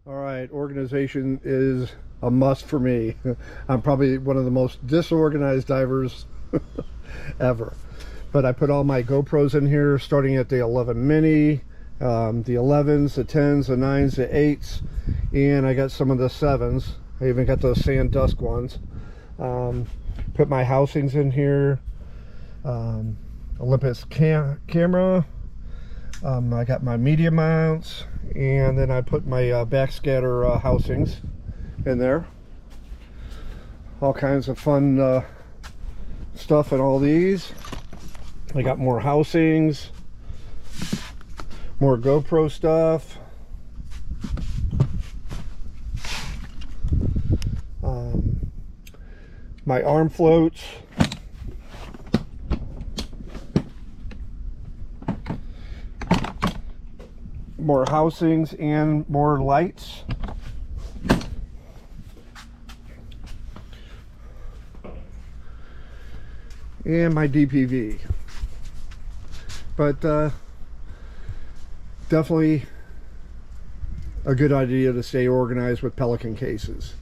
All right, organization is a must for me. I'm probably one of the most disorganized divers ever. But I put all my GoPros in here, starting at the 11 mini, the 11s, the 10s, the 9s, the 8s, and I got some of the 7s. I even got those sand dusk ones. Put my housings in here. Olympus camera. I got my media mounts, and then I put my backscatter housings in there. All kinds of fun stuff in all these. I got more housings, more GoPro stuff. My arm floats. More housings and more lights. And my DPV. But definitely a good idea to stay organized with Pelican cases.